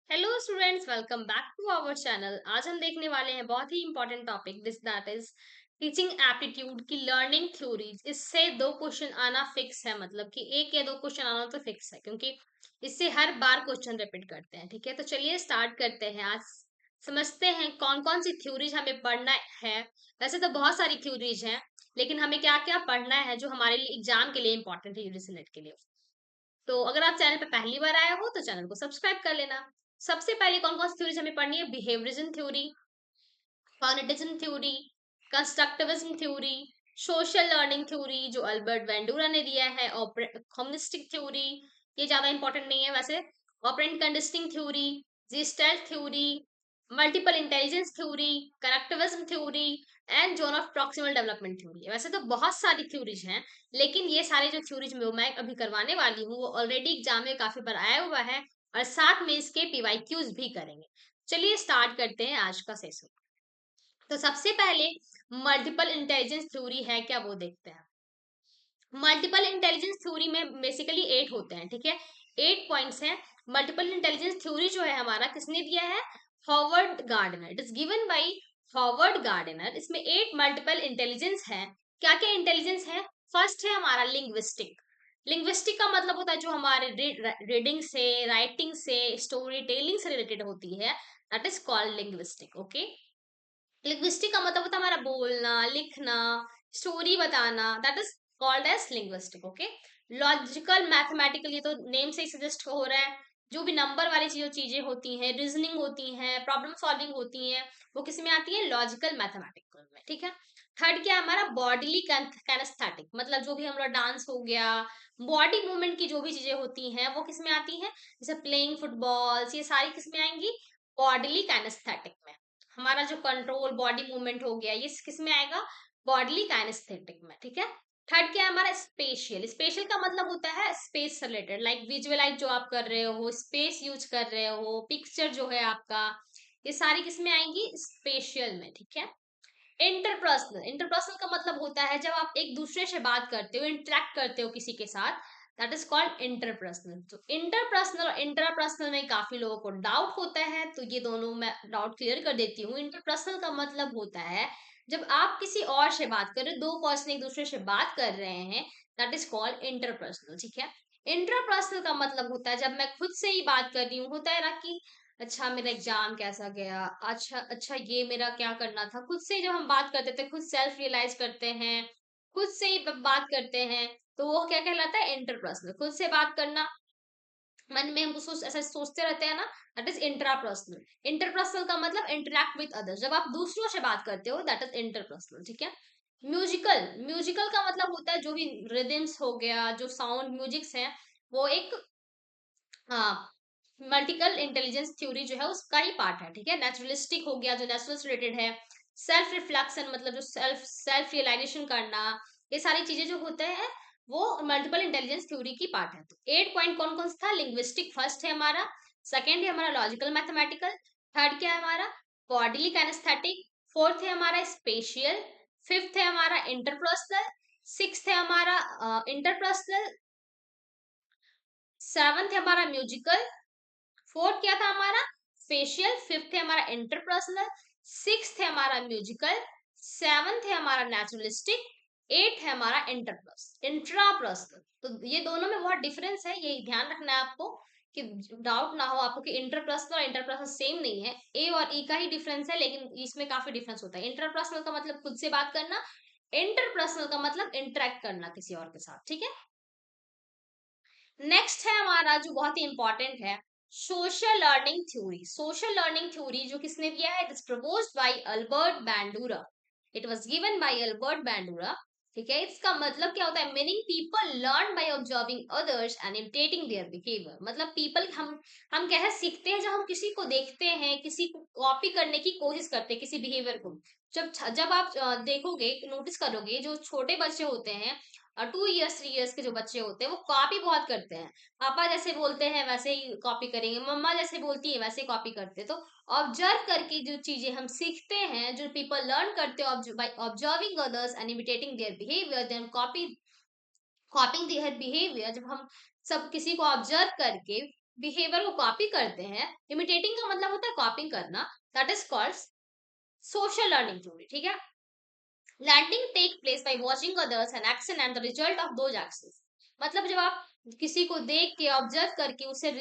Hello students, welcome back to our channel. आज हम देखने वाले हैं बहुत ही important topic this that is teaching aptitude की लर्निंग थ्योरीज। इससे दो क्वेश्चन आना फिक्स है, मतलब कि एक या दो क्वेश्चन आना तो फिक्स है, क्योंकि इससे हर बार क्वेश्चन रिपीट करते हैं। ठीक है, तो चलिए स्टार्ट करते हैं। आज समझते हैं कौन कौन सी थ्योरीज हमें पढ़ना है। वैसे तो बहुत सारी थ्योरीज हैं, लेकिन हमें क्या क्या पढ़ना है जो हमारे लिए एग्जाम के लिए इंपॉर्टेंट है, यूजीसी नेट के लिए। तो अगर आप चैनल पे पहली बार आए हो तो चैनल को सब्सक्राइब कर लेना। सबसे पहले कौन कौन सी थ्योरीज हमें पढ़नी है? Behaviourism theory, cognitivism theory, constructivism theory, social learning theory जो अल्बर्ट वेंडूरा ने दिया है, और कम्युनिस्टिक थ्योरी, ये ज्यादा इंपॉर्टेंट नहीं है वैसे, operant conditioning theory, gestalt theory, multiple intelligence theory, connectivism theory and zone of proximal development theory. वैसे तो बहुत सारी थ्योरीज हैं, लेकिन ये सारे जो थ्योरीज मैं अभी करवाने वाली हूँ वो ऑलरेडी एग्जाम में काफी बार आया हुआ है, और साथ में इसके पीवाईक्यूज भी करेंगे। चलिए स्टार्ट करते हैं आज का सेशन। तो सबसे पहले मल्टीपल इंटेलिजेंस थ्योरी है क्या, वो देखते हैं। मल्टीपल इंटेलिजेंस थ्योरी में बेसिकली 8 होते हैं। ठीक है, 8 पॉइंट्स हैं। मल्टीपल इंटेलिजेंस थ्योरी जो है हमारा, किसने दिया है? Howard Gardner. It is given by Howard Gardner. इसमें 8 मल्टीपल इंटेलिजेंस है। क्या क्या इंटेलिजेंस है? फर्स्ट है हमारा लिंग्विस्टिक। लिंग्विस्टिक का मतलब होता है जो हमारे रीडिंग से, राइटिंग से, स्टोरी टेलिंग से रिलेटेड होती है, that is called linguistic. Okay, linguistic का मतलब होता है हमारा बोलना, लिखना, स्टोरी बताना, that is called as linguistic. Okay, logical mathematical, ये तो नेम से ही सजेस्ट हो रहा है, जो भी नंबर वाली चीजें होती हैं, रीजनिंग होती हैं, प्रॉब्लम सॉल्विंग होती हैं, वो किस में आती है? लॉजिकल मैथमेटिकल में। ठीक है, थर्ड क्या है हमारा? बॉडीली कैनेस्थेटिक, मतलब जो भी हम लोग डांस हो गया, बॉडी मूवमेंट की जो भी चीजें होती हैं वो किस में आती हैं? जैसे प्लेइंग फुटबॉल्स, ये सारी किस में आएंगी? बॉडीली कैनेस्थेटिक में। हमारा जो कंट्रोल बॉडी मूवमेंट हो गया, ये किस में आएगा? बॉडीली काइनेस्थेटिक में। ठीक है, थर्ड क्या है हमारा? स्पेशियल। स्पेशल का मतलब होता है स्पेस से रिलेटेड, लाइक विजुअलाइज जो आप कर रहे हो, स्पेस यूज कर रहे हो, पिक्चर जो है आपका, ये सारी किस में आएंगी? स्पेशियल में। ठीक है, इंटरपर्सनल। इंटरपर्सनल का मतलब होता है जब आप एक दूसरे से बात करते हो, इंटरेक्ट करते हो किसी के साथ, दैट इज कॉल्ड इंटरपर्सनल। तो इंटरपर्सनल और इंट्रापर्सनल में काफी लोगों को डाउट होता है, तो ये दोनों मैं डाउट क्लियर कर देती हूँ। इंटरपर्सनल का मतलब होता है जब आप किसी और से बात कर रहे हो, दो पर्सन एक दूसरे से बात कर रहे हैं, दैट इज कॉल्ड इंटरपर्सनल। ठीक है, इंट्रापर्सनल का मतलब होता है जब मैं खुद से ही बात कर रही हूँ, होता है ना कि अच्छा मेरा एग्जाम कैसा गया, अच्छा अच्छा ये मेरा क्या करना था, खुद से जब हम बात करते थे, खुद सेल्फ रियलाइज करते हैं, खुद से ही बात करते हैं, तो वो क्या कहलाता है? इंटरपर्सनल। खुद से बात करना, मन में हम सोच ऐसा सोचते रहते हैं ना, दैट इज इंट्रापर्सनल। इंटरपर्सनल का मतलब इंटरेक्ट विद अदर्स, जब आप दूसरों से बात करते हो, दैट इज इंटरपर्सनल। ठीक है, म्यूजिकल। म्यूजिकल का मतलब होता है जो भी रिदम्स हो गया, जो साउंड म्यूजिक्स हैं, वो एक, हाँ, मल्टीपल इंटेलिजेंस थ्योरी जो है उसका ही पार्ट है। ठीक है, नेचुरलिस्टिक हो गया जो नेचुरल से रिलेटेड है, सेल्फ रिफ्लेक्शन मतलब जो सेल्फ सेल्फ रियलाइजेशन करना, ये सारी चीजें जो होते हैं वो मल्टीपल इंटेलिजेंस थ्योरी की पार्ट है। तो 8 पॉइंट कौन कौन सा था? लिंग्विस्टिक फर्स्ट है हमारा, सेकेंड है हमारा लॉजिकल मैथमेटिकल, थर्ड क्या है हमारा? बॉडीली कैनेस्थेटिक, फोर्थ है हमारा स्पेशियल, फिफ्थ है हमारा इंटरपर्सनल, सिक्स्थ है हमारा इंटरपर्सनल, सेवंथ है हमारा म्यूजिकल, फोर्थ क्या था हमारा? स्पेशियल, फिफ्थ है हमारा इंटरपर्सनल, सिक्स्थ है हमारा म्यूजिकल, सेवंथ है हमारा नेचुरलिस्टिक, एट है हमारा इंट्रापर्सनल। तो ये दोनों में बहुत डिफरेंस है, ये ध्यान रखना है आपको, कि डाउट ना हो आपको कि इंटरपर्सनल और इंटरपर्सनल सेम नहीं है। ए और ई का ही डिफरेंस है, लेकिन इसमें काफी डिफरेंस होता है। इंटरपर्सनल का मतलब खुद से बात करना, इंटरपर्सनल का मतलब इंटरेक्ट करना किसी और के साथ। ठीक है, नेक्स्ट है हमारा जो बहुत ही इंपॉर्टेंट है, social learning theory. Social learning theory जो किसने दिया है? It is proposed by Albert Bandura. It was given by Albert Bandura. ठीक है, इसका मतलब क्या होता है? Meaning people learn by observing others and imitating their behaviour. मतलब पीपल, हम क्या है, सीखते हैं जब हम किसी को देखते हैं, किसी को कॉपी करने की कोशिश करते हैं, किसी बिहेवियर को। जब जब आप देखोगे, नोटिस करोगे, जो छोटे बच्चे होते हैं, 2 इयर्स 3 इयर्स के जो बच्चे होते हैं, वो कॉपी बहुत करते हैं। पापा जैसे बोलते हैं वैसे ही कॉपी करेंगे, मम्मा जैसे बोलती है वैसे कॉपी करते हैं। तो ऑब्जर्व करके जो चीजें हम सीखते हैं, जो पीपल लर्न करते हैं by observing others and imitating their behaviour, then copying their behaviour. जब हम सब किसी को ऑब्जर्व करके बिहेवियर को कॉपी करते हैं, इमिटेटिंग का मतलब होता है कॉपिंग करना, that is called social learning theory, ठीक है। Learning take place by watching others and action and the result of those actions. मतलब जब आप किसी को देख के ऑब्जर्व करके उसे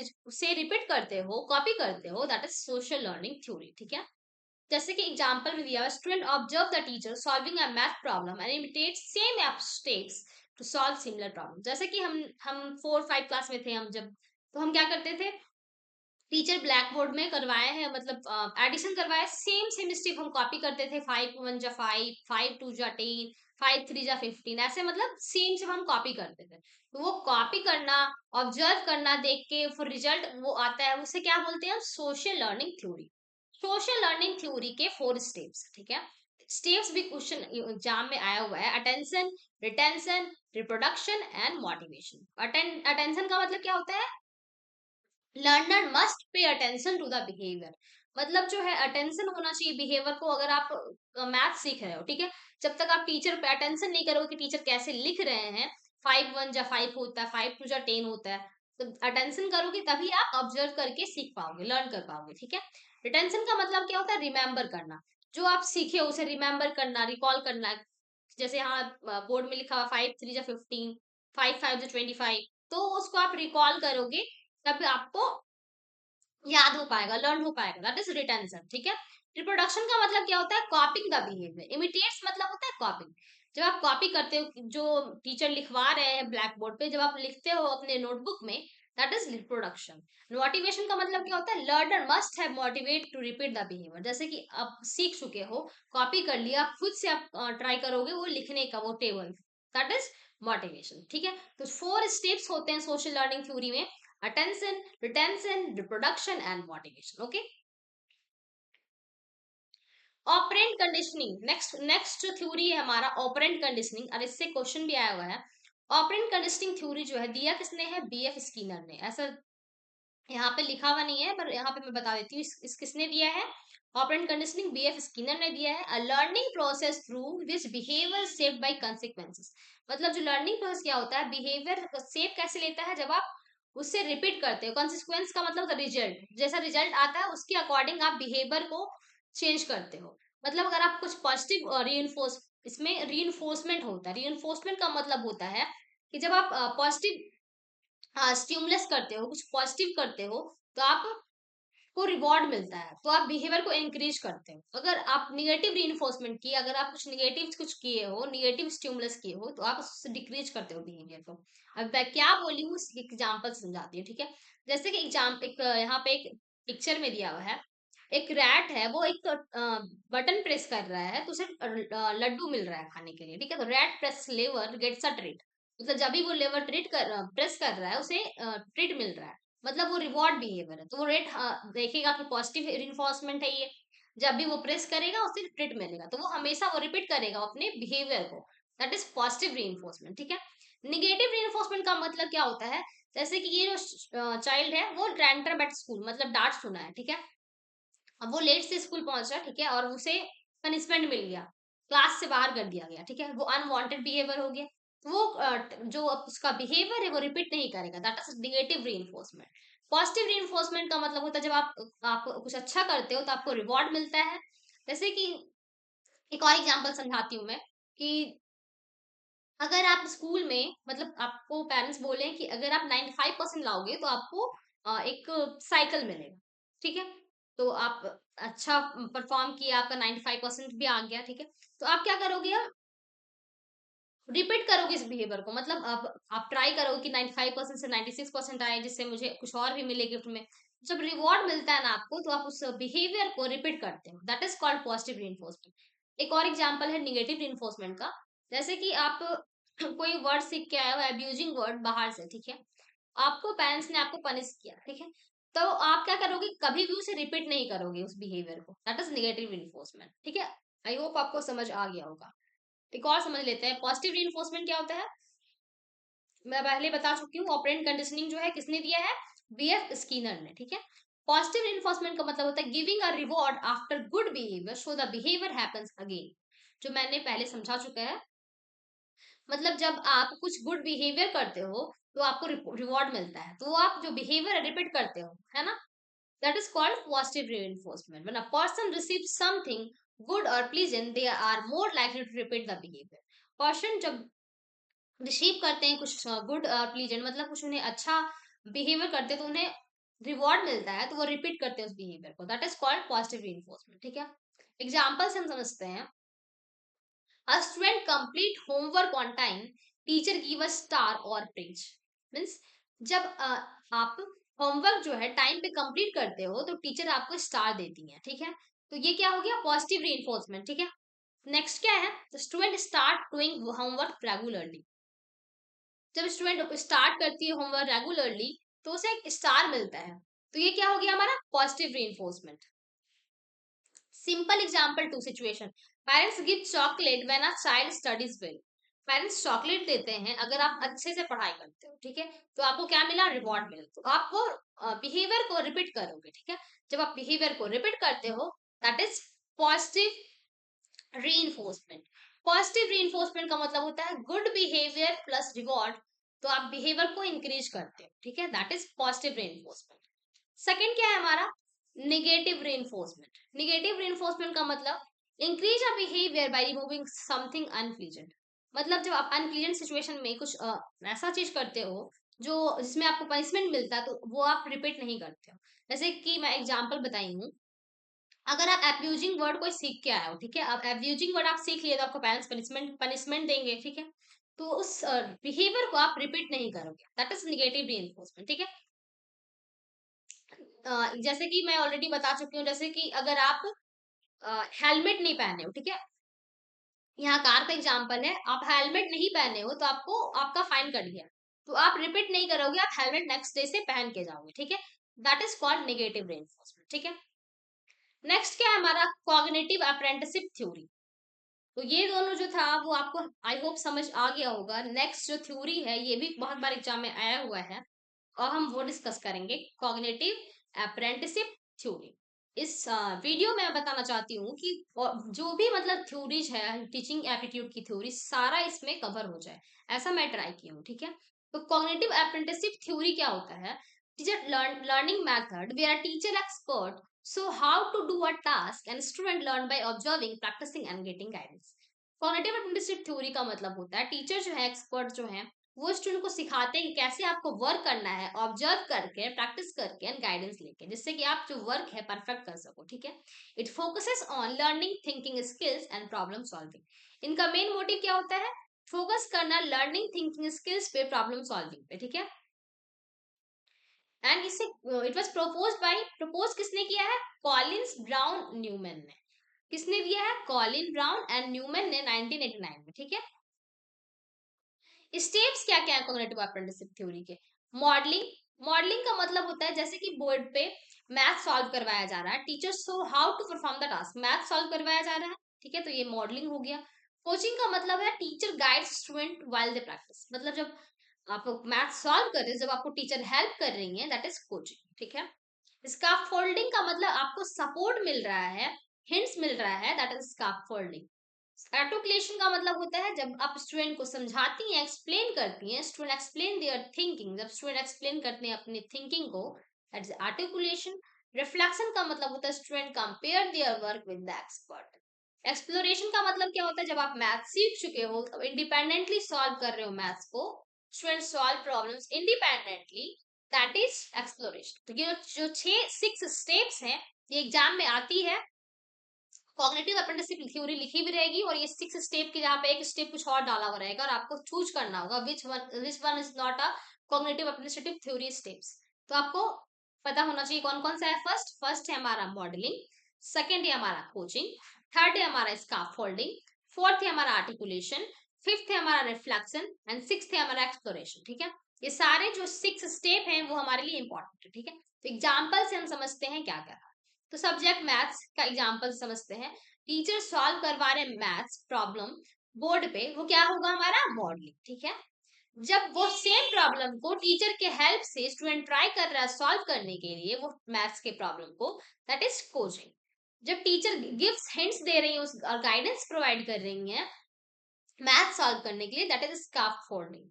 रिपीट करते हो, कॉपी करते हो, that is social learning theory, ठीक है। जैसे कि एग्जांपल में दिया है, student observe the teacher solving a math problem and imitate same steps to solve similar problem. जैसे कि हम 4-5 क्लास में थे, हम जब, तो हम क्या करते थे, टीचर ब्लैक बोर्ड में करवाए हैं, मतलब एडिशन करवाया, सेम सेम स्टेप हम कॉपी करते थे, 5 1 जा 5, 5 2 जा 10, 5 3 जा 15, ऐसे मतलब सेम से हम कॉपी करते थे। तो वो कॉपी करना, ऑब्जर्व करना, देख के फिर रिजल्ट वो आता है, उसे क्या बोलते हैं, social learning theory. Social learning theory के 4 स्टेप्स, ठीक है। स्टेप्स भी क्वेश्चन एग्जाम में आया हुआ है, attention, retention, reproduction and motivation. Attention का मतलब क्या होता है, learner must pay attention to the behaviour. मतलब जो है अटेंशन होना चाहिए बिहेवियर को। अगर आप मैथ सीख रहे हो, ठीक है, जब तक आप टीचर पे अटेंशन नहीं करोगे कि टीचर कैसे लिख रहे हैं, 5 1 जा 5 होता है, 5 2 जा 10 होता है, तो अटेंशन करोगे तभी आप ऑब्जर्व करके सीख पाओगे, लर्न कर पाओगे, ठीक है। रिटेंशन का मतलब क्या होता है, रिमेम्बर करना। जो आप सीखे उसे रिमेम्बर करना, रिकॉल करना। जैसे यहाँ बोर्ड में लिखा हुआ 5 3 जा 15, 5 5 जा 25, तो उसको आप रिकॉल करोगे, तब आपको याद हो पाएगा, लर्न हो पाएगा, दैट इज रिटेंशन, ठीक है। रिप्रोडक्शन का मतलब क्या होता है, कॉपिंग द बिहेवियर। इमिटेट्स मतलब होता है कॉपिंग। जब आप कॉपी करते हो, जो टीचर लिखवा रहे हैं ब्लैक बोर्ड पे, जब आप लिखते हो अपने नोटबुक में, दैट इज रिप्रोडक्शन। मोटिवेशन का मतलब क्या होता है, learner must have motivate to repeat the behaviour. जैसे कि आप सीख चुके हो, कॉपी कर लिया, खुद से आप ट्राई करोगे वो लिखने का, वो टेबल, दैट इज मोटिवेशन, ठीक है। तो 4 स्टेप्स होते हैं सोशल लर्निंग थ्योरी में, attention, retention, reproduction and motivation, okay। Operant conditioning, next next theory है हमारा ऑपरेंट कंडीशनिंग, और इससे क्वेश्चन भी आया हुआ है। ऑपरेंट कंडीशनिंग थ्योरी जो है दिया किसने है, बीएफ स्किनर ने। ऐसा यहाँ पे लिखा हुआ नहीं है, पर यहाँ पे मैं बता देती हूँ, इस किसने दिया है, ऑपरेंट कंडीशनिंग बीएफ स्किनर ने दिया है। A learning process through which behaviour shaped by consequences। मतलब जो लर्निंग प्रोसेस क्या होता है, बिहेवियर शेप कैसे लेता है, जब आप उससे रिपीट करते हो। कॉन्सिक्वेंस का मतलब रिजल्ट, जैसा रिजल्ट आता है उसके अकॉर्डिंग आप बिहेवियर को चेंज करते हो। मतलब अगर आप कुछ पॉजिटिव रीइंफोर्स, इसमें रीइंफोर्समेंट होता है। रीइंफोर्समेंट का मतलब होता है कि जब आप पॉजिटिव स्टिमुलस करते हो, कुछ पॉजिटिव करते हो, तो आप को रिवॉर्ड मिलता है, तो आप बिहेवियर को इंक्रीज करते हो। अगर आप निगेटिव रीइंफोर्समेंट किए, अगर आप कुछ किए हो, निगेटिव स्टिमुलस किए हो, तो आप उससे डिक्रीज करते हो बिहेवियर को। अब मैं क्या बोली हूँ, एग्जाम्पल समझाती हूँ, ठीक है। जैसे कि यहाँ पे एक पिक्चर में दिया हुआ है, एक रैट है, वो एक बटन प्रेस कर रहा है, तो उसे लड्डू मिल रहा है खाने के लिए, ठीक है। तो rat press lever gets a treat. मतलब जब भी वो लेवर प्रेस कर रहा है, उसे ट्रीट मिल रहा है, मतलब वो रिवॉर्ड बिहेवियर है। तो वो रेट देखेगा कि पॉजिटिव रिइंफोर्समेंट है ये, जब भी वो प्रेस करेगा उसे ट्रीट मिलेगा, तो वो हमेशा वो रिपीट करेगा अपने बिहेवियर को, दैट इज पॉजिटिव रीइंफोर्समेंट, ठीक है। निगेटिव रीइंफोर्समेंट का मतलब क्या होता है, जैसे कि ये जो चाइल्ड है वो रैंडम एट स्कूल, मतलब डांट सुना है, ठीक है। अब वो लेट से स्कूल पहुंच रहा है, ठीक है, और उसे पनिशमेंट मिल गया, क्लास से बाहर कर दिया गया, ठीक है, वो अनवांटेड बिहेवियर हो गया। तो वो जो उसका बिहेवियर है वो रिपीट नहीं करेगा, that is negative reinforcement. Positive reinforcement का मतलब होता है जब आप कुछ अच्छा करते हो तो आपको रिवॉर्ड मिलता है। जैसे कि एक और एग्जांपल समझाती हूँ मैं, कि अगर आप स्कूल में, मतलब आपको पेरेंट्स बोले कि अगर आप 95% लाओगे तो आपको एक साइकिल मिलेगा, ठीक है। तो आप अच्छा परफॉर्म किया, आपका 95% भी आ गया, ठीक है। तो आप क्या करोगे, रिपीट करोगे इस बिहेवियर को, मतलब आप ट्राई करोगे कि 95% से 96% आए, जिससे मुझे कुछ और भी मिले गिफ्ट में। जब रिवॉर्ड मिलता है ना आपको, तो आप उस बिहेवियर को रिपीट करते हो, that is called positive reinforcement. एक और एग्जांपल है निगेटिव रीइंफोर्समेंट का। जैसे कि आप कोई वर्ड सीख के आए हो, एब्यूजिंग वर्ड बाहर से, ठीक है, आपको पेरेंट्स ने आपको पनिश किया, ठीक है, तो आप क्या करोगे, कभी भी उसे रिपीट नहीं करोगे उस बिहेवियर को, दैट इज निगेटिव रीइंफोर्समेंट, ठीक है। आई होप आपको समझ आ गया होगा। एक और समझ लेते हैं, पॉजिटिव रीइंफोर्समेंट क्या होता है। मैं पहले बता चुकी हूँ, ऑपरेंट कंडीशनिंग जो है किसने दिया है, बीएफ स्किनर ने, ठीक है। पॉजिटिव रीइंफोर्समेंट का मतलब होता है giving a reward after good behaviour so the behaviour happens again. जो मैंने पहले समझा चुका है, मतलब जब आप कुछ गुड बिहेवियर करते हो, तो आपको रिवॉर्ड मिलता है, तो वो आप जो बिहेवियर रिपीट करते हो, है ना, that is called positive reinforcement. When a person receives something good or pleasant, they are more likely to repeat the behavior. Person जब रिसीव करते हैं कुछ गुड और प्लीजेंट, मतलब कुछ उन्हें अच्छा बिहेवियर करते हैं तो उन्हें रिवॉर्ड मिलता है, तो वो रिपीट करते हैं उस बिहेवियर को, that is called positive reinforcement. ठीक है, एग्जाम्पल से हम समझते हैं। A student complete homework on time, teacher give a star or praise। Means जब आप होमवर्क जो है टाइम पे कंप्लीट करते हो तो टीचर आपको स्टार देती है। ठीक है, तो ये क्या हो गया, पॉजिटिव रीइंफोर्समेंट। ठीक है, नेक्स्ट क्या है, the student start doing homework regularly. जब स्टूडेंट स्टार्ट करती है होमवर्क रेगुलरली तो उसे एक स्टार मिलता है, तो ये क्या हो गया हमारा positive reinforcement. Simple example to situation, parents give chocolate when a child studies well. Parents chocolate देते हैं अगर आप अच्छे से पढ़ाई करते हो। ठीक है, तो आपको क्या मिला, रिवॉर्ड मिला, तो आप वो बिहेवियर को रिपीट करोगे। ठीक है, जब आप बिहेवियर को रिपीट करते हो that is positive reinforcement. Positive reinforcement का मतलब होता है गुड बिहेवियर प्लस रिवॉर्ड, तो आप बिहेवियर को इंक्रीज करते हो। ठीक है, that is positive reinforcement. Second क्या है हमारा, निगेटिव रीइंफोर्समेंट। निगेटिव रीइंफोर्समेंट का मतलब increase a behaviour by removing something unpleasant. मतलब जब आप अनप्लीजेंट सिचुएशन में कुछ ऐसा चीज करते हो जो जिसमें आपको पनिशमेंट मिलता है, तो वो आप रिपीट नहीं करते हो। जैसे कि मैं एग्जांपल बताई हूँ, अगर आप एब्यूजिंग वर्ड कोई सीख के आए हो, ठीक है, अब एब्यूजिंग वर्ड आप सीख लिए तो आपको पेरेंट्स पनिशमेंट देंगे। ठीक है, तो उस बिहेवियर को आप रिपीट नहीं करोगे, दैट इज निगेटिव रीइंफोर्समेंट। ठीक है, जैसे कि मैं ऑलरेडी बता चुकी हूँ, जैसे कि अगर आप हेलमेट नहीं पहने हो, ठीक है, यहाँ कार का एग्जांपल है, आप हेलमेट नहीं पहने हो तो आपको आपका फाइन कट गया, तो आप रिपीट नहीं करोगे, आप हेलमेट नेक्स्ट डे से पहन के जाओगे। ठीक है, that is called negative reinforcement. ठीक है, नेक्स्ट क्या है हमारा, कॉग्निटिव अप्रेंटिसशिप थ्योरी। तो ये दोनों जो था वो आपको आई होप समझ आ गया होगा। नेक्स्ट जो थ्योरी है ये भी बहुत बार एग्जाम में आया हुआ है और हम वो डिस्कस करेंगे, कॉग्निटिव अप्रेंटिसशिप थ्योरी। इस वीडियो में मैं बताना चाहती हूँ कि जो भी मतलब थ्योरीज है टीचिंग एप्टीट्यूड की थ्योरी सारा इसमें कवर हो जाए, ऐसा मैं ट्राई की हूँ। ठीक है, तो कॉग्निटिव अप्रेंटिसशिप थ्योरी क्या होता है, teacher learning method where teacher expert so how to do a task and student learn by observing, practicing and getting guidance। Cognitive apprenticeship theory का मतलब होता है टीचर जो है एक्सपर्ट जो है वो स्टूडेंट को सिखाते हैं कि कैसे आपको वर्क करना है, ऑब्जर्व करके, प्रैक्टिस करके एंड गाइडेंस लेके, जिससे कि आप जो वर्क है परफेक्ट कर सको। ठीक है, it focuses on learning thinking skills and problem solving. इनका मेन मोटिव क्या होता है, फोकस करना लर्निंग थिंकिंग स्किल्स पे, प्रॉब्लम सॉल्विंग पे। ठीक है, एंड इसे इट वाज प्रपोज किसने किया है, कॉलिंस ब्राउन न्यूमैन ने। किसने दिया है, कॉलिन ब्राउन एंड न्यूमैन ने 1989 में। ठीक है, स्टेप्स क्या क्या है कॉग्निटिव अप्रेंटिसशिप थ्योरी के, मॉडलिंग। मॉडलिंग का मतलब होता है जैसे कि बोर्ड पे मैथ सॉल्व करवाया जा रहा है, teacher so how to perform the task, math solve करवाया जा रहा है। ठीक है, तो ये मॉडलिंग हो गया। कोचिंग का मतलब है teacher guides student while they practice, मतलब जब आप मैथ सॉल्व कर रहे हैं, जब आपको टीचर हेल्प कर रही है, दैट इज कोचिंग। ठीक है, स्कैफोल्डिंग का मतलब आपको सपोर्ट मिल रहा है, हिंट्स मिल रहा है, दैट इज स्कैफोल्डिंग। आर्टिकुलेशन का मतलब होता है जब आप स्टूडेंट को समझाती हैं, एक्सप्लेन करती हैं, स्टूडेंट एक्सप्लेन देयर थिंकिंग, जब स्टूडेंट एक्सप्लेन करते हैं अपनी थिंकिंग को, दैट इज आर्टिकुलेशन। रिफ्लेक्शन का मतलब होता है student compare their work with the expert. Exploration का मतलब क्या होता है, जब आप मैथ सीख चुके हो, इंडिपेंडेंटली सॉल्व कर रहे हो मैथ्स को, student solve problems independently, that is exploration. तो ये जो 6 स्टेप्स हैं ये एग्जाम में आती है, कॉग्निटिव अप्रेंटिसशिप थ्योरी लिखी भी रहेगी और ये 6 स्टेप की जहाँ पे एक स्टेप कुछ और डाला हुआ रहेगा और आपको चूज करना होगा which one is not a cognitive apprenticeship theory steps. तो आपको पता होना चाहिए कौन कौन सा है। फर्स्ट है हमारा मॉडलिंग, सेकंड है हमारा कोचिंग, थर्ड है हमारा स्कैफोल्डिंग, फोर्थ है हमारा आर्टिकुलेशन, फिफ्थ है हमारा रिफ्लेक्शन एंड सिक्स्थ है हमारा एक्सप्लोरेशन। ठीक है, ये सारे जो 6 स्टेप हैं वो हमारे लिए इंपॉर्टेंट है। ठीक है, तो एग्जाम्पल से हम समझते हैं क्या क्या। तो सब्जेक्ट मैथ्स का एग्जांपल समझते हैं, टीचर सॉल्व करवा रहे मैथ्स प्रॉब्लम बोर्ड पे, वो क्या होगा हमारा मॉडलिंग। ठीक है, जब वो सेम प्रॉब्लम को टीचर के हेल्प से स्टूडेंट ट्राई कर रहा है सॉल्व करने के लिए वो मैथ्स के प्रॉब्लम को, दैट इज कोचिंग। जब टीचर गिव्स हिंट्स दे रही है और गाइडेंस प्रोवाइड कर रही है मैथ सॉल्व करने के लिए, दैट इज स्कैफोल्डिंग।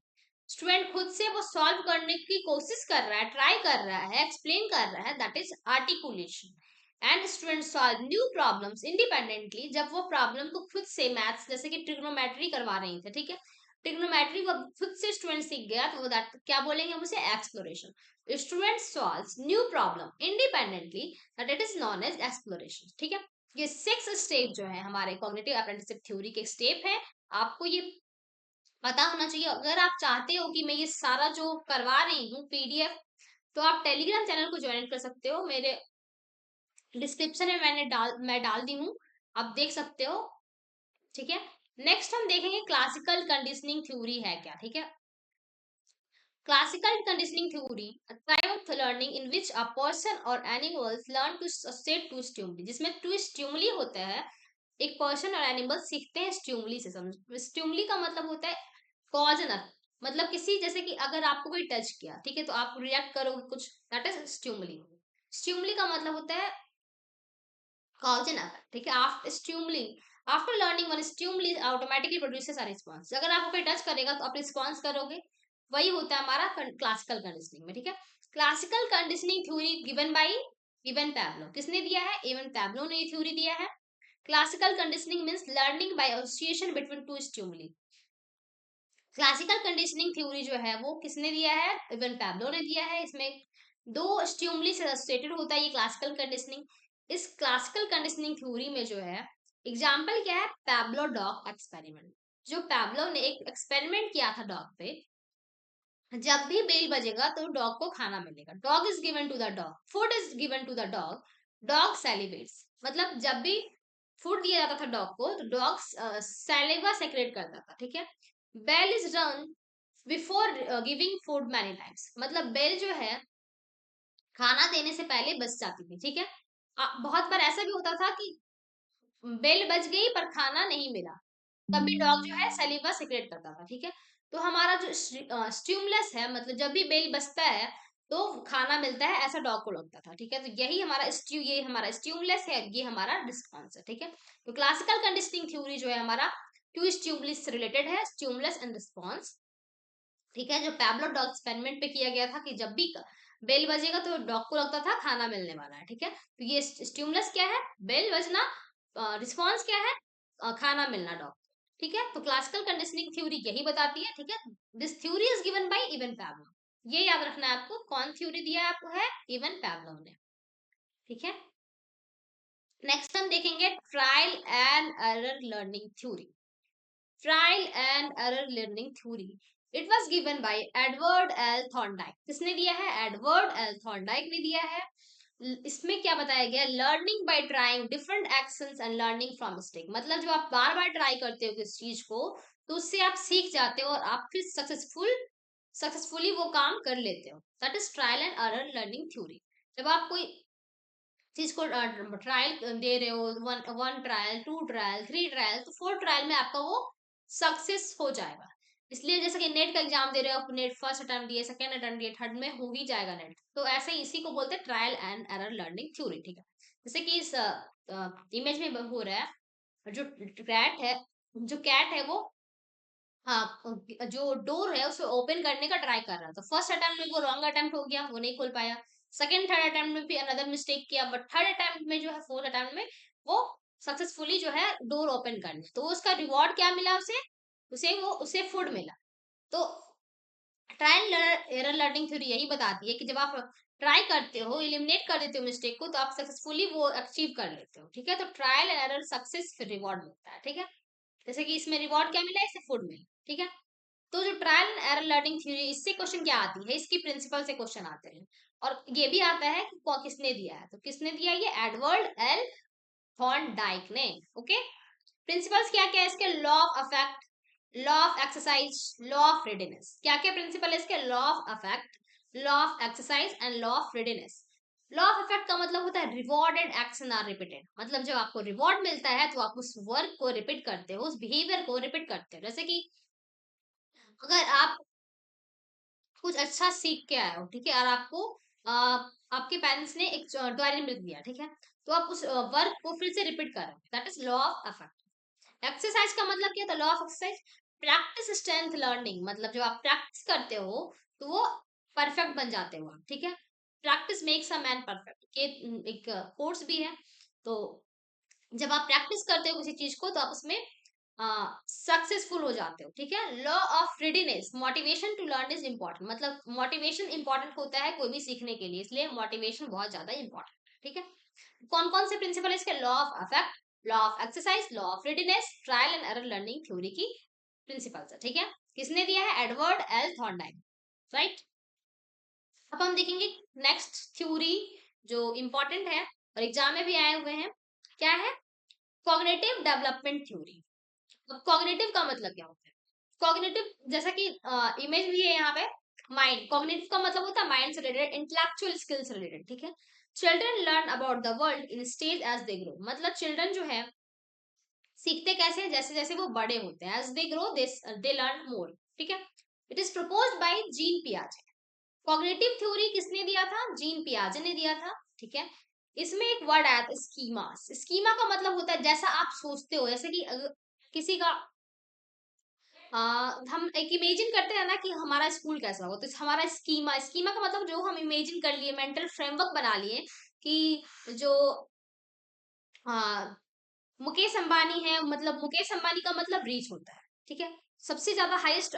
स्टूडेंट खुद से वो सॉल्व करने की कोशिश कर रहा है, ट्राई कर रहा है, एक्सप्लेन कर रहा है, that is articulation. And student solve new problems independently, जब वो प्रॉब्लम को खुद से, मैथ्स जैसे कि ट्रिग्नोमेट्री करवा रहे थे, ठीक है, ट्रिग्नोमेट्री वो खुद से स्टूडेंट सीख गया, तो वो दैट क्या बोलेंगे हम उसे, exploration. Student solves new problem independently, that it is known as exploration, ठीक है। ये 6 स्टेप जो है हमारे कॉग्निटिव अप्रेंटिसशिप थ्योरी के स्टेप है, आपको ये पता होना चाहिए। अगर आप चाहते हो कि मैं ये सारा जो करवा रही हूँ पीडीएफ, तो आप टेलीग्राम चैनल को ज्वाइन कर सकते हो, मेरे डिस्क्रिप्शन में मैं डाल दी हूँ, आप देख सकते हो, ठीक है। नेक्स्ट हम देखेंगे क्लासिकल कंडीशनिंग थ्योरी है क्या, ठीक है। Classical conditioning theory, a type of learning in which a person or animals learn to associate two stimuli, जिसमें टू स्टिमुली होता है, एक पर्सन और एनिमल सीखते हैं स्टिमुली से। समझ, स्टिमुली का मतलब होता है कॉज एंड इफेक्ट, मतलब किसी, जैसे कि अगर आपको कोई टच किया, ठीक है, तो आप रिएक्ट करोगे कुछ, दैट इज स्टिमुली। स्टिमुली का मतलब होता है कॉज एंड इफेक्ट, ठीक है। After stimuli, after learning one stimuli automatically produces a response, अगर आपको कोई टच करेगा तो आप रिस्पांस करोगे, वही होता है हमारा क्लासिकल कंडीशनिंग में, ठीक है। Classical conditioning theory given by even Pablo, किसने दिया है, इवन पैब्लो ने ये थ्योरी दिया है। Classical conditioning means learning by association between two stimuli. Classical conditioning theory जो है वो किसने दिया है, इवन पैब्लो ने दिया है। इसमें दो स्टिमुली से एसोसिएटेड होता है ये क्लासिकल कंडीशनिंग। इस क्लासिकल कंडीशनिंग थ्योरी में जो है एग्जांपल क्या है, पैब्लो डॉग एक्सपेरिमेंट। जो पैब्लो ने एक एक्सपेरिमेंट किया था डॉग पे, जब भी बेल बजेगा तो डॉग को खाना मिलेगा, dog is given to the dog, food is given to the dog, dog salivates, मतलब जब भी फूड दिया जाता था डॉग को तो डॉग सैलिवा सेक्रेट करता था, ठीक है। Bell is run before giving food many times, मतलब बेल जो है खाना देने से पहले बज जाती थी, ठीक है। बहुत बार ऐसा भी होता था कि बेल बज गई पर खाना नहीं मिला, तब भी डॉग जो है सलीवा सिक्रेट करता था, ठीक है। तो हमारा जो स्टिमुलस है, मतलब जब भी बेल बजता है तो खाना मिलता है, ऐसा डॉग को लगता था, ठीक है। तो यही हमारा ये हमारा स्टिमुलस है, ये हमारा रिस्पॉन्स है, ठीक है। तो क्लासिकल कंडीशनिंग थ्योरी जो है हमारा टू स्टिमुलस से रिलेटेड है, स्टिमुलस एंड रिस्पॉन्स, ठीक है। जो पैब्लो डॉग एक्सपेरिमेंट पे किया गया था कि जब भी बेल बजेगा तो डॉग को लगता था खाना मिलने वाला है, ठीक है। तो ये स्टिमुलस क्या है, बेल बजना, रिस्पॉन्स क्या है, खाना मिलना डॉग, ठीक है। तो क्लासिकल कंडीशनिंग थ्योरी यही बताती है, ठीक है। This theory is given bye even Pablo, ये याद रखना है आपको, कौन थ्योरी दिया है आपको, है इवन पैब्लो ने, ठीक है। नेक्स्ट हम देखेंगे trial and error learning theory. Trial and error learning theory, it was given bye Edward L Thorndike, किसने दिया है, एडवर्ड एल थॉर्नडाइक ने दिया है। इसमें क्या बताया गया, learning by trying different actions and learning from mistake, मतलब जब आप बार बार ट्राई करते हो किस चीज को तो उससे आप सीख जाते हो और आप फिर सक्सेसफुली वो काम कर लेते हो, that is trial and error learning theory. जब आप कोई चीज को ट्रायल दे रहे हो, one trial, two trial, three trial, तो फोर्थ ट्रायल में आपका वो सक्सेस हो जाएगा। इसलिए जैसे कि नेट का एग्जाम दे रहे हो, नेट फर्स्ट अटेम्प्ट दिए, सेकंड अटेम्प्ट दिए, थर्ड में हो ही जाएगा नेट, तो ऐसे ही इसी को बोलते हैं trial and error learning theory, ठीक है। जैसे कि इस इमेज में हो रहा है, जो कैट है, जो कैट है वो, हाँ, जो डोर है उसे ओपन करने का ट्राई कर रहा था, फर्स्ट अटेम्प्ट में वो रॉन्ग अटेम्प्ट हो गया, वो नहीं खोल पाया। सेकंड थर्ड अटेम्प्ट में भी अनदर मिस्टेक किया, बट थर्ड अटेम्प्ट में जो है, फोर्थ अटेम्प्ट में वो सक्सेसफुली जो है डोर ओपन कर लिया, तो उसका रिवॉर्ड क्या मिला उसे, उसे फूड मिला। तो ट्रायल एरर लर्निंग थ्योरी यही बताती है कि जब आप ट्राई करते हो, इलिमिनेट कर देते हो मिस्टेक को, तो आप सक्सेसफुली वो अचीव कर लेते हो, ठीक है। तो ट्रायल एंड एरर सक्सेस फिर रिवॉर्ड मिलता है, ठीक है। जैसे कि इसमें रिवॉर्ड क्या मिला है, इसे फूड मिला, ठीक है। तो जो trial and error learning theory, इससे क्वेश्चन क्या आती है, इसकी प्रिंसिपल से क्वेश्चन आते हैं, और ये भी आता है कि किसने दिया है, तो किसने दिया, ये एडवर्ड एल थॉर्नडाइक ने, ओके। प्रिंसिपल्स क्या क्या है इसके, law of affect, law of exercise, law of readiness, क्या क्या प्रिंसिपल है इसके, law of affect, law of exercise and law of readiness. Law of effect का मतलब होता है reward and action are repeated, मतलब जब आपको रिवॉर्ड मिलता है तो आप उस वर्क को रिपीट करते हो, उस बिहेवियर को रिपीट करते हो। जैसे कि अगर आप कुछ अच्छा सीख के आए हो, ठीक है, और आपको आपके पेरेंट्स ने एक डायरी मिल्क दिया, ठीक है, तो आप उस वर्क को फिर से रिपीट कर रहे हो, that is law of effect. Exercise का मतलब क्या था, law of exercise, practice strength learning, मतलब जब आप प्रैक्टिस करते हो तो वो परफेक्ट बन जाते हो आप, ठीक है। Practice makes a man perfect, ये एक कोर्स भी है। तो जब आप प्रैक्टिस करते हो किसी चीज को तो आप उसमें सक्सेसफुल हो जाते हो, ठीक है। Law of readiness, motivation to learn is important, मतलब मोटिवेशन इंपॉर्टेंट होता है कोई भी सीखने के लिए, इसलिए मोटिवेशन बहुत ज्यादा इंपॉर्टेंट है, ठीक है। कौन कौन से प्रिंसिपल है इसके? Law of affect, law of exercise, law of readiness, trial and error learning theory की प्रिंसिपल्स है, ठीक है। किसने दिया है? Edward L Thorndike, right. अब हम देखेंगे नेक्स्ट थ्योरी जो इंपॉर्टेंट है और एग्जाम में भी आए हुए हैं, क्या है? Cognitive development theory. अब कॉग्निटिव का मतलब क्या होता है? कॉग्निटिव, जैसा कि इमेज भी है यहाँ पे, माइंड। कॉग्निटिव का मतलब होता है माइंड से रिलेटेड, इंटेलेक्चुअल स्किल्स रिलेटेड, ठीक है। Children learn about the world in stage as they grow, मतलब चिल्ड्रन जो है सीखते कैसे हैं? जैसे जैसे वो बड़े होते हैं, as they grow they learn more, ठीक है। It is proposed by Jean पियाजे। कॉग्निटिव थ्योरी किसने दिया था? जीन पियाजे ने दिया था, ठीक है। इसमें एक वर्ड आया था स्कीमा। स्कीमा का मतलब होता है जैसा आप सोचते हो, जैसे कि किसी का हम एक इमेजिन करते हैं ना कि हमारा स्कूल कैसा होगा, तो हमारा स्कीमा, स्कीमा का मतलब जो हम इमेजिन कर लिए, मेंटल फ्रेमवर्क बना लिए कि जो मुकेश अंबानी है, मतलब मुकेश अंबानी का मतलब रीच होता है, ठीक है। सबसे ज्यादा हाईएस्ट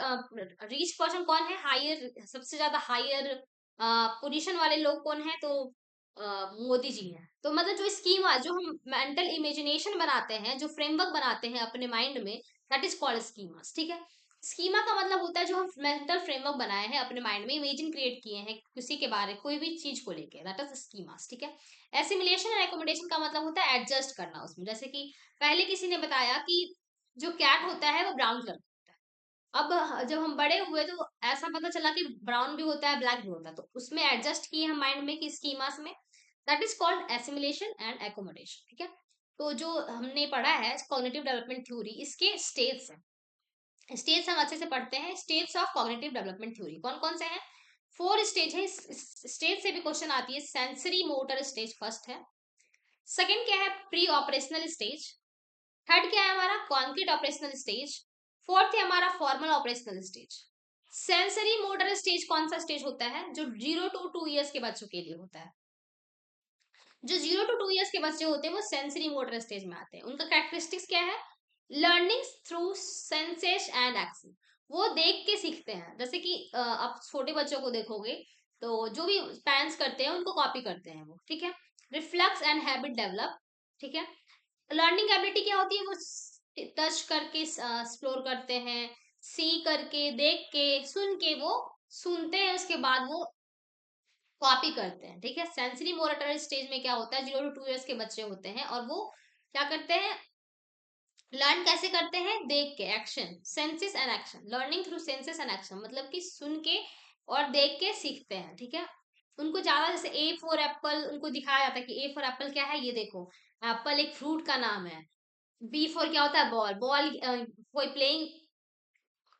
रीच पर्सन कौन है? हायर, सबसे ज्यादा हायर पोजीशन वाले लोग कौन है? तो मोदी जी हैं। तो मतलब जो स्कीम, जो हम मेंटल इमेजिनेशन बनाते हैं, जो फ्रेमवर्क बनाते हैं अपने माइंड में, दैट इज कॉल्ड स्कीमास, ठीक है। स्कीमा का मतलब होता है जो हम मेंटल फ्रेमवर्क बनाए हैं अपने माइंड में, इमेजिन क्रिएट किए हैं किसी के बारे, कोई भी चीज को लेके, दैट इज स्कीमास, ठीक है। एसिमिलेशन और एकोमोडेशन का मतलब होता है एडजस्ट करना उसमें। जैसे कि पहले किसी ने बताया कि जो कैट होता है वो ब्राउन कलर का होता है। अब जब हम बड़े हुए तो ऐसा पता चला कि ब्राउन भी होता है, ब्लैक भी होता है, तो उसमें एडजस्ट किए हम माइंड में कि स्कीमास में, that is called assimilation and accommodation, ठीक है। तो जो हमने पढ़ा है कॉग्निटिव डेवलपमेंट थ्योरी, इसके स्टेट्स हैं, स्टेट्स हम अच्छे से पढ़ते हैं। States of cognitive development theory कौन कौन से हैं? 4 स्टेज है। स्टेज से भी क्वेश्चन आती है। सेंसरी मोटर स्टेज फर्स्ट है। सेकंड क्या है? Pre operational stage. थर्ड क्या है हमारा? Concrete operational stage. फोर्थ है हमारा formal operational stage. Sensory motor stage कौन सा स्टेज होता है? जो 0 to 2 years के बच्चों के लिए होता है। जो 0 to 2 years के बच्चे होते हैं वो सेंसरी मोटर स्टेज में आते हैं। उनका कैरेक्टरिस्टिक्स क्या है? Learning through senses and action, वो देख के सीखते हैं। जैसे कि आप छोटे बच्चों को देखोगे तो जो भी पेरेंट्स करते हैं उनको कॉपी करते हैं वो, ठीक है। रिफ्लेक्स एंड हैबिट डेवलप, ठीक है। लर्निंग एबिलिटी क्या होती है? वो टच करके एक्सप्लोर करते हैं, सी करके, देख के, सुन के, वो सुनते हैं उसके बाद वो कॉपी करते हैं, ठीक है। सेंसरी मोटर स्टेज में क्या होता है? 0 to 2 years के बच्चे होते हैं और वो क्या करते हैं? लर्न कैसे करते हैं? देख के, action, senses and action, learning through senses and action, मतलब कि सुन के और देख के सीखते हैं, ठीक है। उनको ज्यादा, जैसे ए फॉर एप्पल उनको दिखाया जाता है कि ए फॉर एप्पल क्या है, ये देखो, एप्पल एक फ्रूट का नाम है। बी फॉर क्या होता है? बॉल, बॉल कोई प्लेइंग,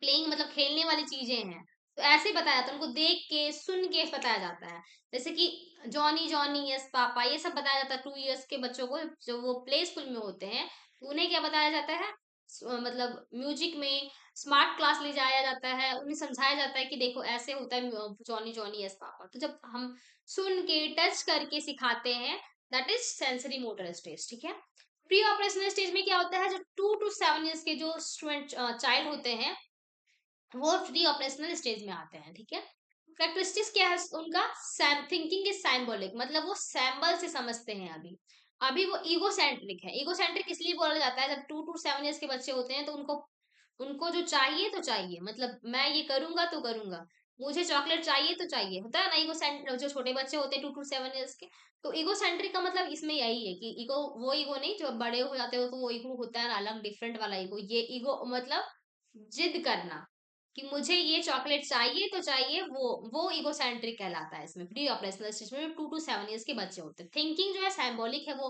प्लेइंग मतलब खेलने वाली चीजें हैं। तो ऐसे बताया जाता है, उनको देख के सुन के बताया जाता है। जैसे कि जॉनी जॉनी यस पापा, ये सब बताया जाता है 2 years के बच्चों को, जो वो प्ले स्कूल में होते हैं। तो उन्हें क्या बताया जाता है? मतलब म्यूजिक में स्मार्ट क्लास ले जाया जाता है, उन्हें समझाया जाता है कि देखो ऐसे होता है जॉनी जॉनी यस पापा। तो जब हम सुन के, टच करके सिखाते हैं, that is sensory motor stage, ठीक है। प्री ऑपरेशनल स्टेज में क्या होता है? जो 2 to 7 years के जो स्टूडेंट चाइल्ड होते हैं वो प्री ऑपरेशनल स्टेज में आते हैं, ठीक है। कैरेक्टरिस्टिक्स क्या है उनका? थिंकिंग इज साइम्बोलिक, मतलब वो सैम्बल से समझते हैं। अभी अभी वो ईगोसेंट्रिक है। ईगोसेंट्रिक इसलिए बोला जाता है, जब 2 to 7 years के बच्चे होते हैं तो उनको उनको जो चाहिए तो चाहिए, मतलब मैं ये करूंगा तो करूंगा, मुझे चॉकलेट चाहिए तो चाहिए, होता है ना ईगो। जो छोटे बच्चे होते हैं 2 to 7 years के, तो ईगोसेंट्रिक का मतलब इसमें यही है कि ईगो, वो ईगो नहीं जो बड़े हो जाते हो तो वो ईगो होता है ना अलग, डिफरेंट वाला ईगो। ये ईगो मतलब जिद करना कि मुझे ये चॉकलेट चाहिए तो चाहिए, वो ईगोसेंट्रिक कहलाता है। इसमें प्री ऑपरेशनल स्टेज में 2 to 7 years के बच्चे होते हैं। थिंकिंग जो है सिंबॉलिक है, वो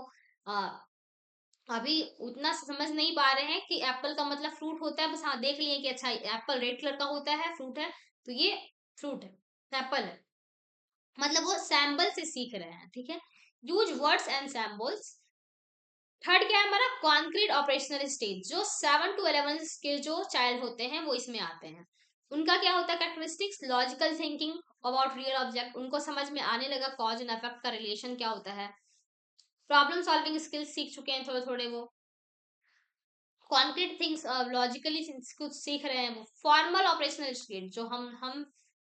अभी उतना समझ नहीं पा रहे हैं कि एप्पल का मतलब फ्रूट होता है, बस हाँ देख लिए कि अच्छा एप्पल रेड कलर का होता है, फ्रूट है, तो ये फ्रूट है, एप्पल है। मतलब वो सैम्बल से सीख रहे हैं, ठीक है। Use words and symbols, third क्या है हमारा, कॉन्क्रीट ऑपरेशनल स्टेज, जो 7 to 11 के जो चाइल्ड होते हैं वो इसमें आते हैं। उनका क्या होता है characteristics, logical thinking about real object, उनको समझ में आने लगा कॉज एंड इफेक्ट का रिलेशन क्या होता है। प्रॉब्लम सॉल्विंग स्किल्स सीख चुके हैं थोड़े थोड़े वो। कॉन्क्रीट थिंग्स लॉजिकली कुछ सीख रहे हैं वो। फॉर्मल ऑपरेशनल स्टेज, जो हम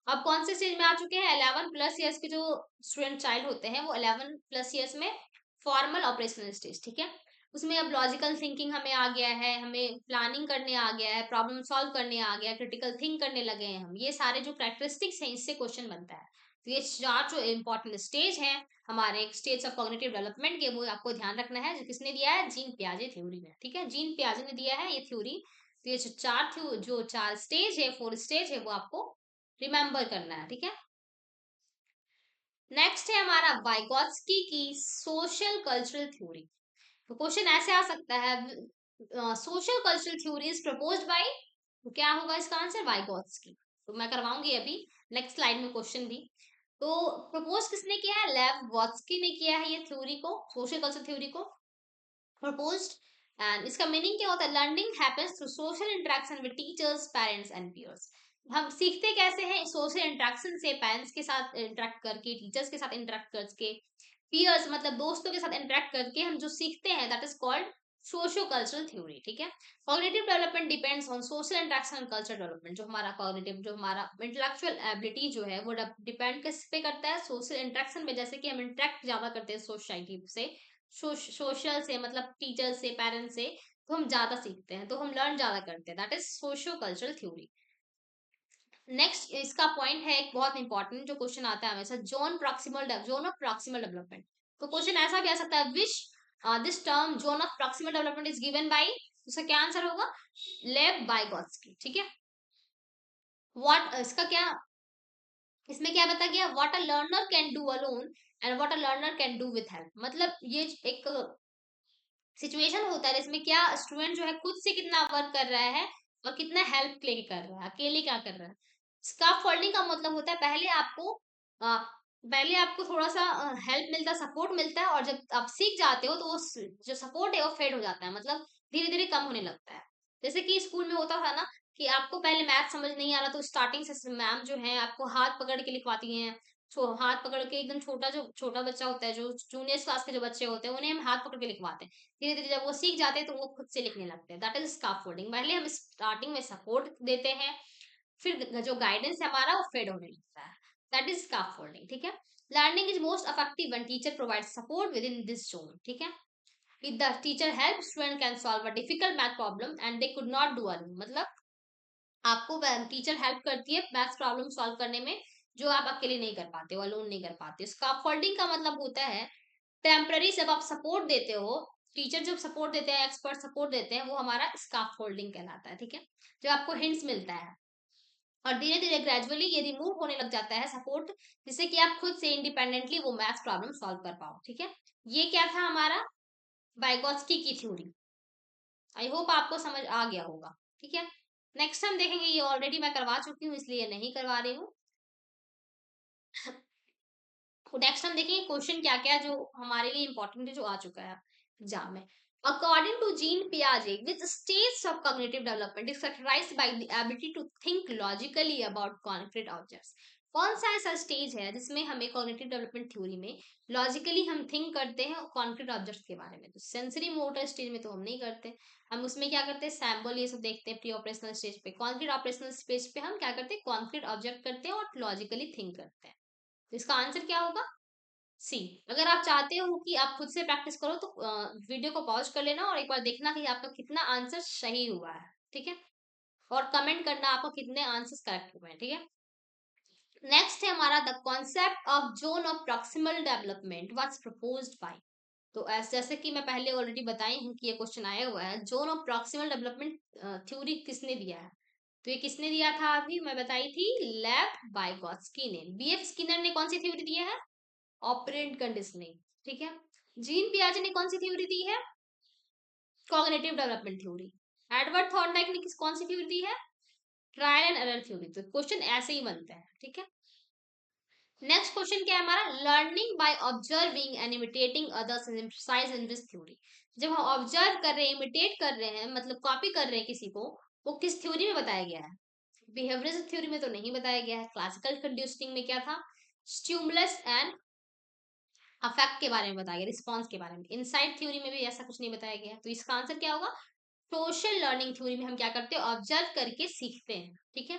अब कौन से स्टेज में आ चुके हैं, 11 प्लस ईयर्स के जो स्टूडेंट चाइल्ड होते हैं वो 11 प्लस ईयर्स में फॉर्मल ऑपरेशनल स्टेज, ठीक है। उसमें अब लॉजिकल थिंकिंग हमें आ गया है, हमें प्लानिंग करने आ गया है, प्रॉब्लम सॉल्व करने आ गया, क्रिटिकल थिंक करने लगे हैं हम। ये सारे जो कैरेक्टरिस्टिक्स हैं इससे क्वेश्चन बनता है। तो ये चार जो इंपॉर्टेंट स्टेज हैं हमारे स्टेज ऑफ कॉग्निटिव डेवलपमेंट के, वो आपको ध्यान रखना है। जो किसने दिया है, जीन पियाजे थ्योरी में, ठीक है, जीन पियाजे ने दिया है ये थ्योरी। तो ये जो चार स्टेज है, 4 स्टेज है, वो आपको रिमेंबर करना है, ठीक है। नेक्स्ट है हमारा वाइगोत्स्की की सोशल कल्चरल थ्योरी। तो क्वेश्चन ऐसे आ सकता है, social cultural theory is proposed bye, तो क्या होगा इसका आंसर, वाइगोत्स्की। तो मैं करवाऊंगी अभी नेक्स्ट स्लाइड में क्वेश्चन भी। तो प्रपोज किसने किया है, लेव वॉट्सकी ने किया है ये थ्योरी को, सोशल कल्चर थ्योरी को प्रपोज्ड। एंड इसका मीनिंग क्या होता है, learning happens through social interaction with teachers, parents and peers. हम सीखते कैसे हैं, सोशल इंटरेक्शन से, पेरेंट्स के साथ इंटरेक्ट करके, टीचर्स के साथ इंटरेक्ट करके, पीयर्स मतलब दोस्तों के साथ इंटरेक्ट करके हम जो सीखते हैं, that is called socio cultural theory, ठीक है। Cognitive development depends on social interaction and culture development. जो हमारा कॉग्निटिव, जो हमारा इंटेलेक्चुअल एबिलिटी जो है वो डिपेंड किस पे करता है, सोशल इंटरेक्शन में। जैसे कि हम इंटरेक्ट ज्यादा करते हैं सोसाइटी से, सोशल से मतलब टीचर से, पेरेंट्स से, तो हम ज्यादा सीखते हैं, तो हम लर्न ज्यादा करते हैं, that is socio cultural theory. Next इसका पॉइंट है एक बहुत इंपॉर्टेंट जो क्वेश्चन आता है हमेशा, जोन ऑफ प्रॉक्सिमल डेवलपमेंट। तो क्वेश्चन ऐसा भी आ सकता है, which this term zone of proximal development is given bye, उसका क्या आंसर होगा, लेव बाइगोत्स्की, ठीक है। व्हाट इसका क्या, इसमें क्या बता गया, what a learner can do alone and what a learner can do with help. मतलब ये एक सिचुएशन होता है जिसमें क्या स्टूडेंट जो है खुद से कितना वर्क कर रहा है और कितना हेल्प लेके कर रहा है, अकेले क्या कर रहा है। स्काफ फोल्डिंग का मतलब होता है पहले आपको थोड़ा सा हेल्प मिलता है, सपोर्ट मिलता है, और जब आप सीख जाते हो तो वो जो सपोर्ट है वो फेड हो जाता है, मतलब धीरे धीरे कम होने लगता है। जैसे कि स्कूल में होता था ना, कि आपको पहले मैथ समझ नहीं आ रहा तो स्टार्टिंग से मैम जो है आपको हाथ पकड़ के लिखवाती हैं। हाथ पकड़ के, एकदम छोटा बच्चा होता है, जो जूनियर क्लास के जो बच्चे होते हैं उन्हें हम हाथ पकड़ के लिखवाते हैं। धीरे धीरे जब वो सीख जाते हैं तो वो खुद से लिखने लगते हैं, दैट इज स्काफोल्डिंग। पहले हम स्टार्टिंग में सपोर्ट देते हैं, फिर जो गाइडेंस है हमारा वो फेड होने लगता है, दैट इज स्काफोल्डिंग, ठीक है। Learning is most effective when teacher provide support with in this zone, ठीक है। If the teacher help student can solve a difficult math problem and they could not do alone. मतलब आपको teacher help करती है maths problem solve करने में, जो आप अकेले नहीं कर पाते हो, अलोन नहीं कर पाते। स्काफोल्डिंग का मतलब होता है टेम्पररी, जब आप सपोर्ट देते हो, टीचर जब सपोर्ट देते हैं, एक्सपर्ट सपोर्ट देते हैं, वो हमारा स्काफोल्डिंग कहलाता है, ठीक है। जब आपको हिंट्स मिलता है और धीरे धीरे ग्रेजुअली ये रिमूव होने लग जाता है सपोर्ट, जिससे कि आप खुद से इंडिपेंडेंटली वो मैथ्स प्रॉब्लम सॉल्व कर पाओ, ठीक है। ये क्या था हमारा, वाइगोत्स्की की थ्योरी। आई होप आपको समझ आ गया होगा, ठीक है। नेक्स्ट हम देखेंगे, ये ऑलरेडी मैं करवा चुकी हूँ इसलिए नहीं करवा रही हूँ। नेक्स्ट हम देखेंगे क्वेश्चन क्या क्या जो हमारे लिए इंपॉर्टेंट है, जो आ चुका है एग्जाम में। अकॉर्डिंग टू जीन पियाजे, which stage of cognitive development is characterised by the ability to think logically about concrete objects. कौन सा ऐसा स्टेज है जिसमें हमें कॉग्निटिव डेवलपमेंट थ्योरी में लॉजिकली हम थिंक करते हैं कॉन्क्रीट ऑब्जेक्ट्स के बारे में। तो सेंसरी मोटर स्टेज में तो हम नहीं करते, हम उसमें क्या करते हैं, सैम्बल ये सब देखते हैं प्री ऑपरेशनल स्टेज पे। कॉन्क्रीट ऑपरेशनल स्टेज पे हम क्या करते हैं, कॉन्क्रीट ऑब्जेक्ट करते हैं और लॉजिकली थिंक करते हैं। तो इसका आंसर क्या होगा, सी। अगर आप चाहते हो कि आप खुद से प्रैक्टिस करो तो वीडियो को पॉज कर लेना और एक बार देखना कि आपका कितना आंसर सही हुआ है, ठीक है। और कमेंट करना आपको कितने आंसर्स करेक्ट हुए हैं, ठीक है। नेक्स्ट है हमारा, the concept of zone of proximal development was proposed by. तो जैसे कि मैं पहले ऑलरेडी बताई हूँ कि ये क्वेश्चन आया हुआ है, zone of proximal development theory किसने दिया है। तो ये किसने दिया था, अभी मैं बताई थी, लेव बाइगोत्स्की ने। बीएफ स्किनर ने कौन सी थ्योरी दिया है, ऑपरेंट कंडीशनिंग, ठीक है। जीन पियाजे ने कौन सी थ्योरी दी है, cognitive development theory. Edward Thorndike ने कौन सी थ्योरी दी है, ट्रायल एंड एरर थ्योरी। तो क्वेश्चन ऐसे ही बनते हैं, ठीक है। नेक्स्ट क्वेश्चन क्या है हमारा, learning by observing and imitating others is emphasised in this theory. जब हम ऑब्जर्व कर रहे हैं, इमिटेट कर रहे हैं, मतलब कॉपी कर रहे हैं किसी को, वो किस थ्योरी में बताया गया है? बिहेवियरल थ्योरी में तो नहीं बताया गया है। क्लासिकल कंडीशनिंग में क्या था, स्टिमुलस एंड अफेक्ट के बारे में बताया गया, रिस्पॉन्स के बारे में। इनसाइड थ्योरी में भी ऐसा कुछ नहीं बताया गया है। तो इसका आंसर क्या होगा, सोशल लर्निंग थ्योरी में हम क्या करते हैं, ऑब्जर्व करके सीखते हैं। ठीक है।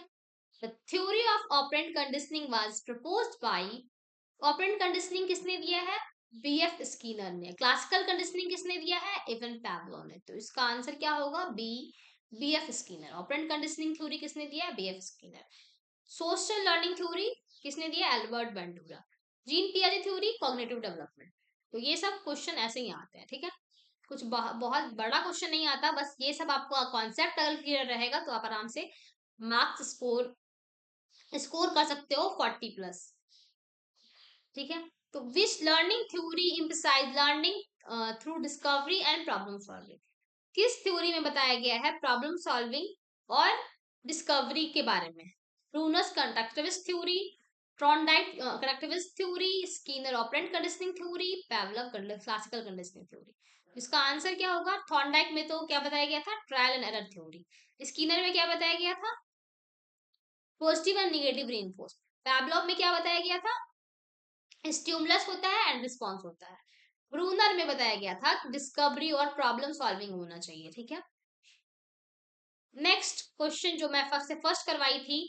The theory of operant conditioning was proposed by, operant conditioning किसने दिया है, बीएफ स्कीनर ने। क्लासिकल कंडीशनिंग किसने दिया है, इवन पैवलो ने। तो इसका आंसर क्या होगा, B, B F Skinner. Operant conditioning theory किसने दिया है, B F Skinner. Social learning theory किसने दिया, एल्बर्ट बेंडूरा। जीन पियाजे थ्योरी, कॉग्निटिव डेवलपमेंट। तो ये सब क्वेश्चन ऐसे ही आते हैं। ठीक है, कुछ बहुत बड़ा क्वेश्चन नहीं आता, बस ये सब आपको कॉन्सेप्ट अगर क्लियर रहेगा तो आप आराम से मार्क्स स्कोर स्कोर कर सकते हो 40+। ठीक है। तो which learning theory emphasise learning through discovery and problem solving. किस थ्योरी में बताया गया है प्रॉब्लम सॉल्विंग और डिस्कवरी के बारे में? Bruner's constructivist theory, Thorndike constructivist theory, Skinner operant conditioning theory, Pavlov classical conditioning theory. इसका आंसर क्या होगा, थॉर्नडाइक में तो क्या बताया गया था, trial and error theory. Skinner में क्या बताया गया था, positive and negative reinforce. Pavlov में क्या बताया गया था, स्टिमुलस होता है एंड रिस्पॉन्स होता है। ब्रूनर में बताया गया था डिस्कवरी और प्रॉब्लम सॉल्विंग होना चाहिए। ठीक है। नेक्स्ट क्वेश्चन जो मैं फर्स्ट करवाई थी,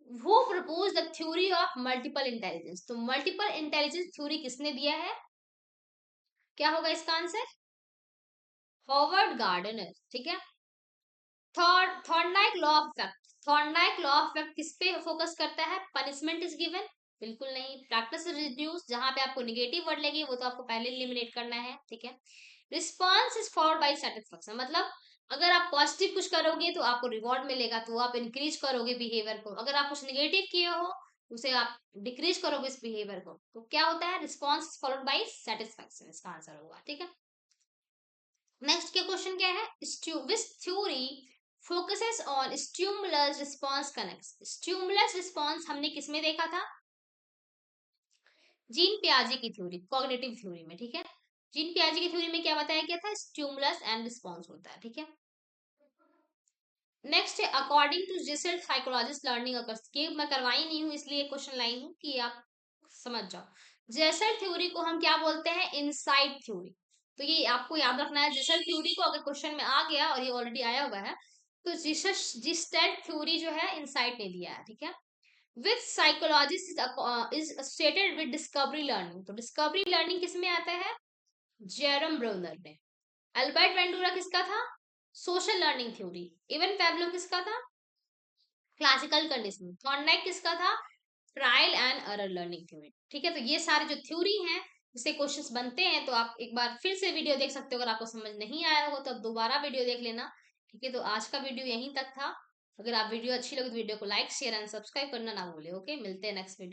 वो propose the theory of multiple intelligence. तो मल्टीपल इंटेलिजेंस थ्योरी किसने दिया है, क्या होगा इसका आंसर, हॉवर्ड गार्डनर। ठीक है। Thorndike law of effect, Thorndike law of effect किस पे फोकस करता है, पनिशमेंट इज गिवन, बिल्कुल नहीं। प्रैक्टिस इज रिड्यूस, जहां पे आपको निगेटिव वर्ड लगे वो तो आपको पहले एलिमिनेट करना है। ठीक है। Response is followed by satisfaction, मतलब अगर आप पॉजिटिव कुछ करोगे तो आपको रिवॉर्ड मिलेगा, तो आप इंक्रीज करोगे बिहेवियर को। अगर आप कुछ निगेटिव किए हो उसे आप डिक्रीज करोगे इस बिहेवियर को। तो क्या होता है, रिस्पॉन्स फॉलोड बाय सेटिस्फेक्शन, इसका आंसर होगा। ठीक है। नेक्स्ट के क्वेश्चन क्या है, विच theory focuses on stimulus response connects. Stimulus response हमने किसमें देखा था, जीन पियाजे की थ्योरी, कॉग्निटिव थ्योरी में। ठीक है। जीन पियाजे की थ्योरी में क्या बताया गया था, स्टिमुलस एंड रिस्पॉन्स होता है। ठीक है। नेक्स्ट है, according to gestalt psychologist learning occurs. ये मैं करवाई नहीं हूँ इसलिए क्वेश्चन लाई हूँ कि आप समझ जाओ। जेसल थ्योरी को हम क्या बोलते हैं, इनसाइट थ्योरी। तो ये आपको याद रखना है, जेसल थ्योरी को अगर क्वेश्चन में आ गया और ये ऑलरेडी आया हुआ है, तो जिस्टेट थ्योरी जो है इनसाइट ने दिया है। ठीक है। With psychologist is associated with discovery learning. तो डिस्कवरी लर्निंग किसमें आता है, जेरम ब्रोनर ने। अल्बर्ट वेंडूरा किसका था, social learning theory. Even Pablo किसका था, क्लासिकल कंडीशनिंग। थॉर्नडाइक किसका था, trial and error learning theory. ठीक है। तो ये सारे जो थ्योरी हैं जिससे क्वेश्चंस बनते हैं, तो आप एक बार फिर से वीडियो देख सकते हो। अगर आपको समझ नहीं आया होगा तो आप दोबारा वीडियो देख लेना। ठीक है। तो आज का वीडियो यहीं तक था। अगर आप वीडियो अच्छी लगे तो वीडियो को लाइक शेयर एंड सब्सक्राइब करना ना भूले। ओके, मिलते हैं नेक्स्ट वीडियो।